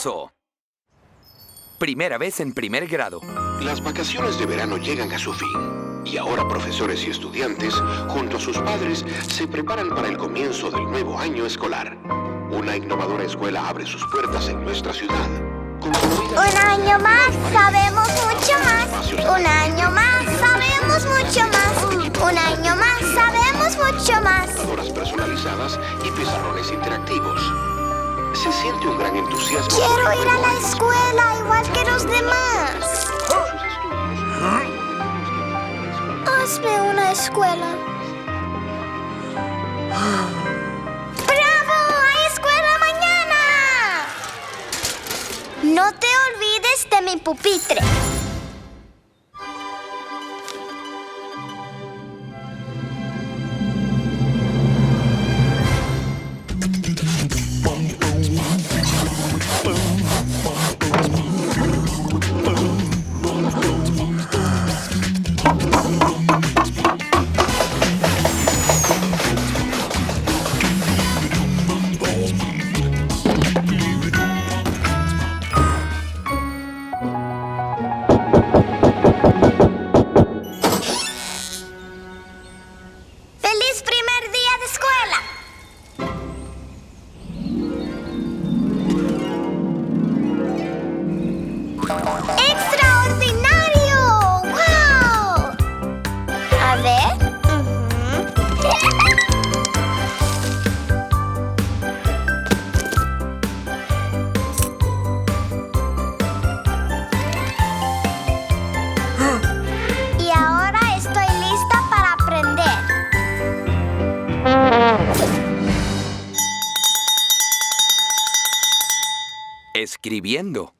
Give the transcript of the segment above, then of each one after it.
maravilloso! Primera vez en primer grado. Las vacaciones de verano llegan a su fin. Y ahora profesores y estudiantes, junto a sus padres, se preparan para el comienzo del nuevo año escolar. Una innovadora escuela abre sus puertas en nuestra ciudad. Un año más, sabemos mucho más. Un año más, sabemos mucho más. Un año más, sabemos mucho más. Computadoras personalizadas y pizarrones interactivos. Se siente un gran entusiasmo. Quiero ir a la escuela igual que los demás. Hazme una escuela. ¡Bravo! ¡Hay escuela mañana! No te olvides de mi pupitre. ¡Feliz primer día de escuela! ¡Extraordinario! ¡Wow! A ver. Y ahora estoy lista para aprender. Escribiendo.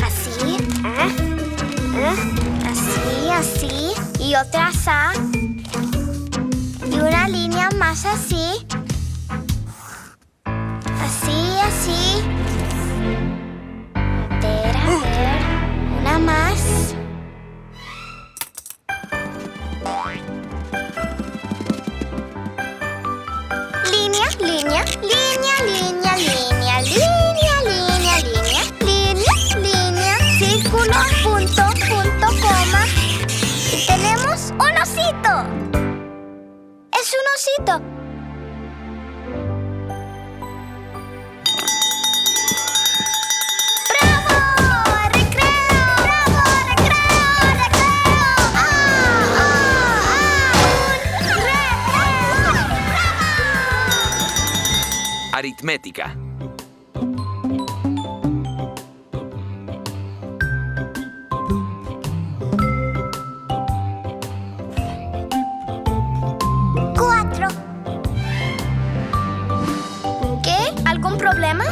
Así. Así, así. Y otra así. Y una línea más así. Así, así. A ver. Una más. Línea, línea, línea, línea, línea, línea, línea, línea, línea, línea, círculo, punto, punto, coma. Y tenemos un osito. Es un osito. ¡Bravo! ¡Recreo! ¡Bravo! ¡Recreo! ¡Recreo! ¡Un recreo! ¡Bravo! Aritmética. Cuatro. ¿Qué? ¿Algún problema?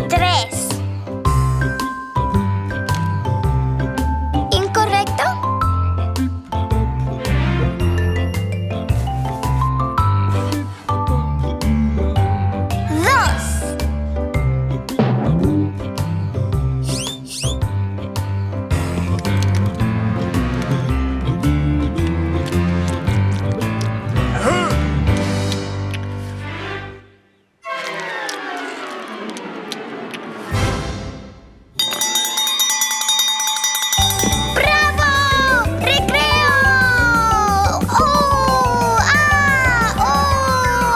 Tres. ¿Incorrecto? Dos. ¡Bravo! ¡Recreo! ¡Oh! ¡Ah! ¡Oh!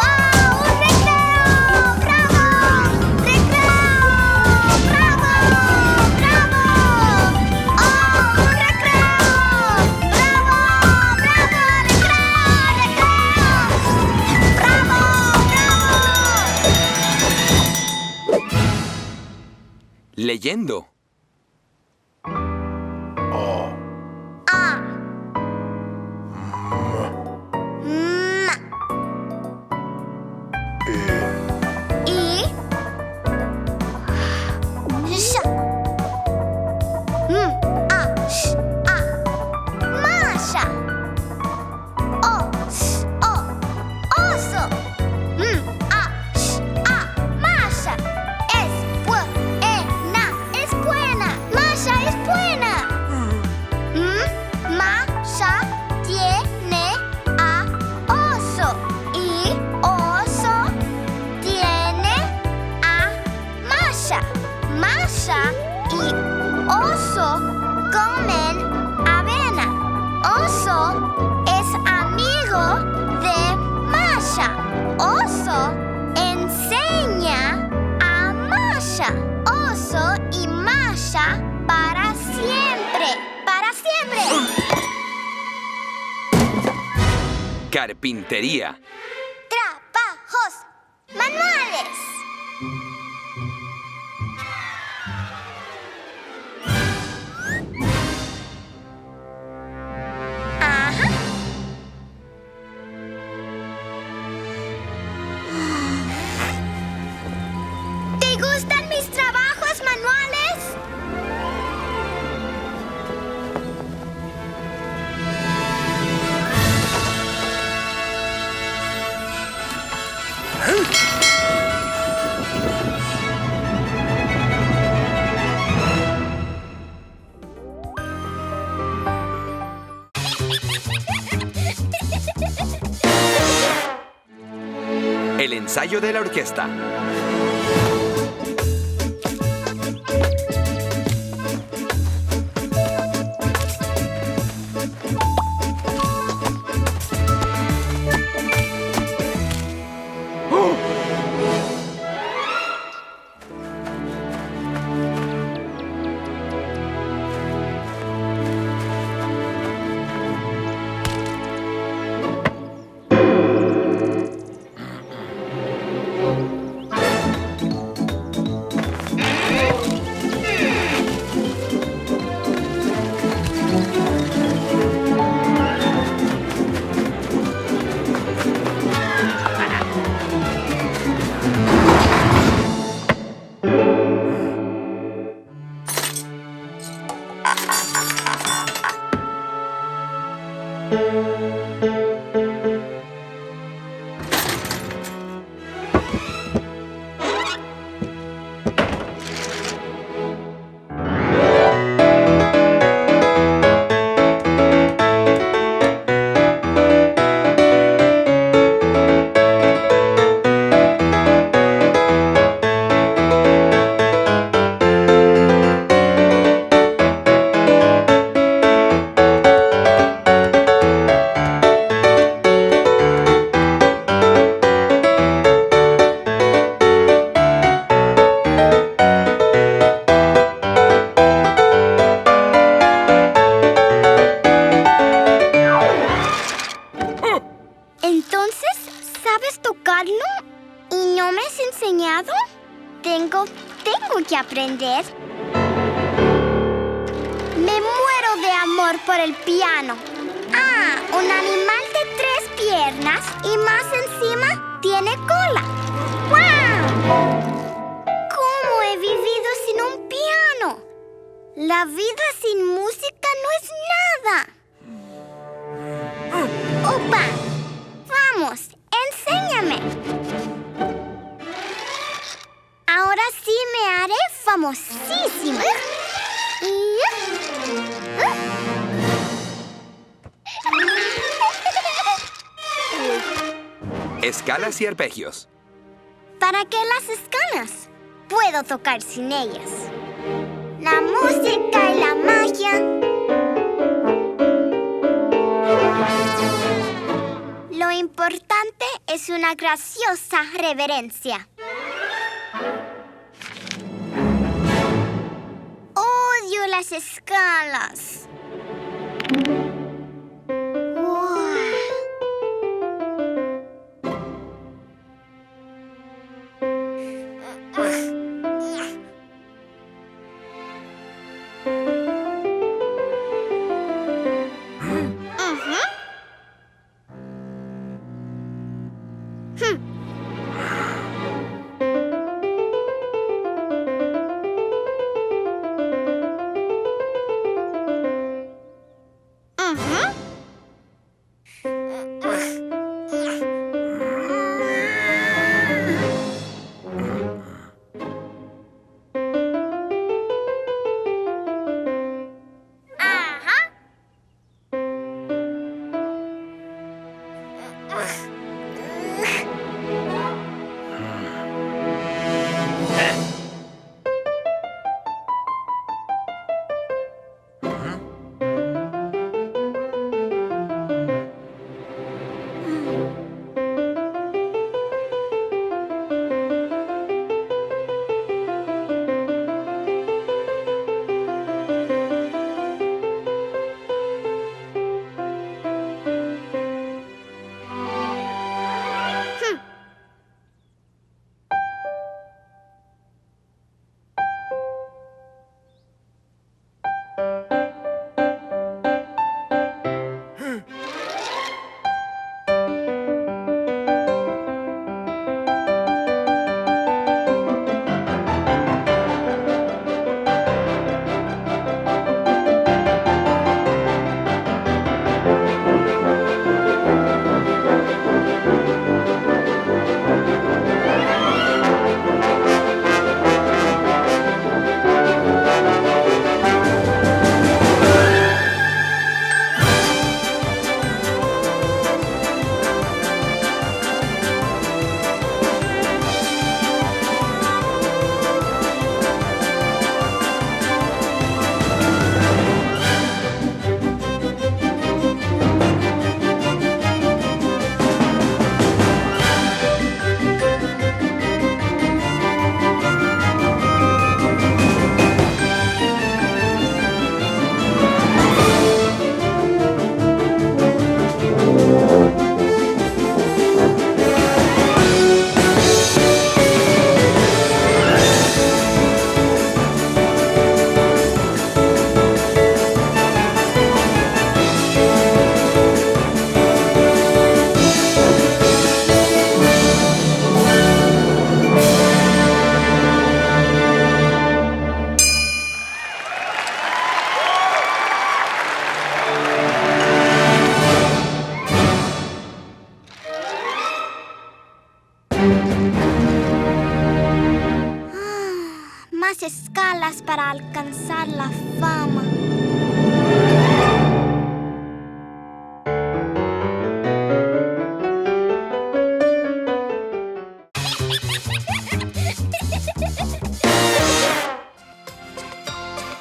¡Ah! ¡Un recreo! ¡Bravo! ¡Recreo! ¡Bravo! ¡Bravo! ¡Oh! ¡Un recreo! ¡Bravo! ¡Bravo! ¡Recreo! ¡Recreo! ¡Bravo! ¡Bravo! Leyendo. A. Ma. I. Sha. A. Sh. A. Masha. O. S. O. Oso. A. Sh. A. Masha. Escuela. Carpintería. Trabajos manuales. Ajá. ¿Te gustan mis trabajos manuales? El ensayo de la orquesta. Entonces, ¿sabes tocarlo? ¿Y no me has enseñado? Tengo que aprender. Me muero de amor por el piano. Ah, un animal de 3 piernas y más encima tiene cola. ¡Guau! ¿Cómo he vivido sin un piano? La vida sin música no es nada. ¡Opa! Vamos, enséñame. Ahora sí me haré famosísima. Escalas y arpegios. ¿Para qué las escalas? Puedo tocar sin ellas. La música y la magia. Lo importante es una graciosa reverencia. Odio las escalas. muchas escalas para alcanzar la fama.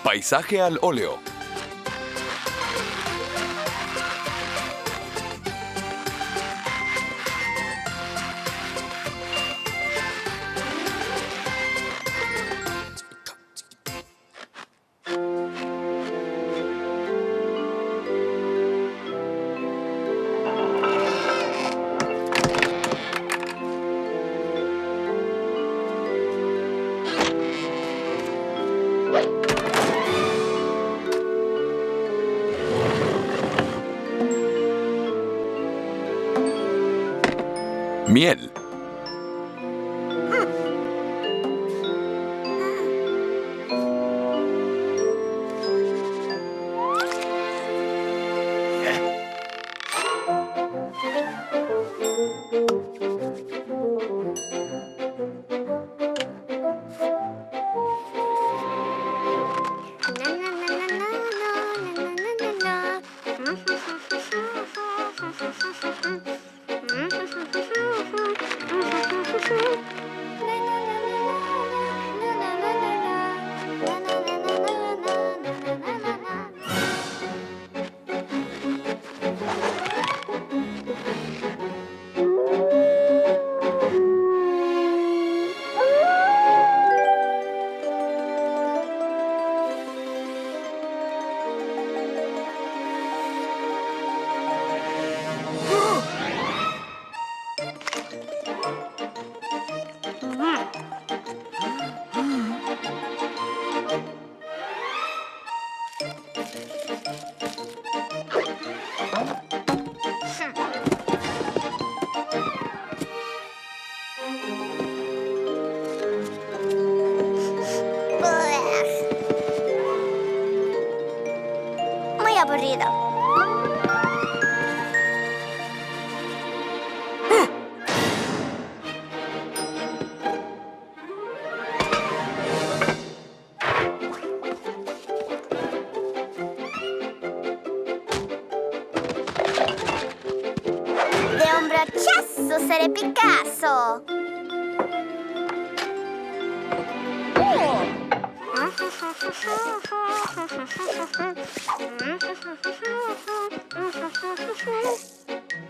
Paisaje al óleo. Miel. Muy aburrido. De un brochazo seré Picasso.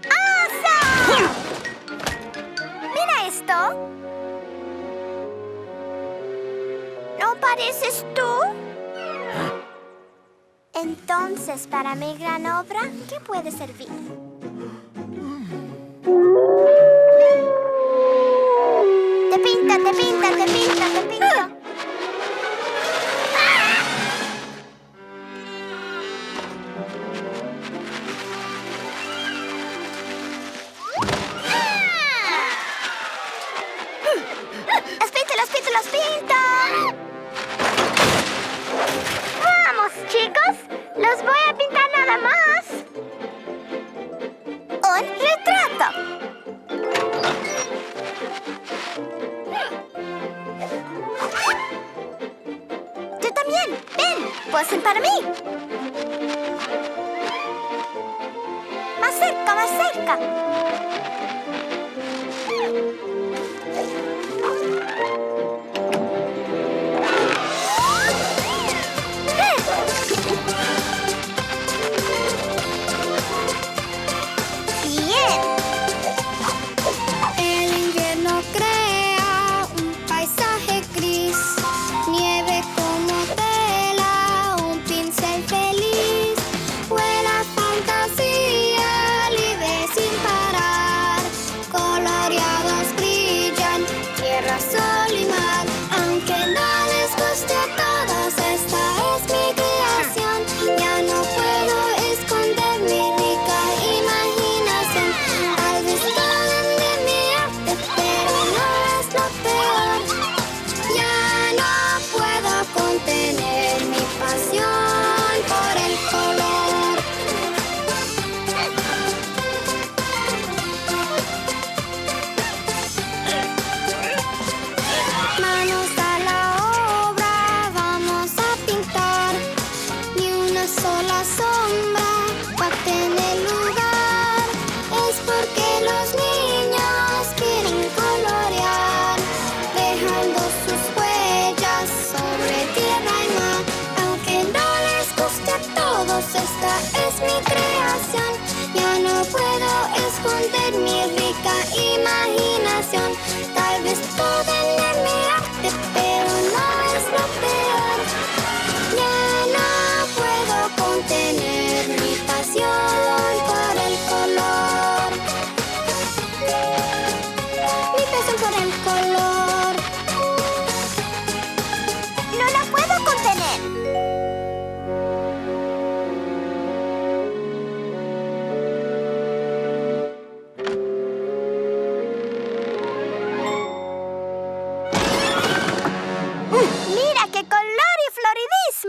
¡Awesome! Mira esto. ¿No pareces tú? Entonces, para mi gran obra, ¿qué puede servir? Te pinto, te pinto, te pinto, te pinto. ¡Los pinto, los pinto, los pinto! ¡Vamos, chicos! ¡Los voy a pintar nada más! ¡Un retrato! ¡Tú también! ¡Ven! ¡Posen para mí! ¡Más cerca, más cerca! Fantasía, libre sin par.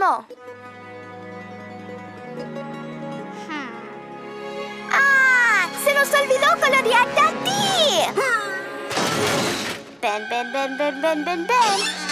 último. ¡Ah! ¡Se nos olvidó colorearte a ti! Ven, ven, ven, ven, ven, ven, ven.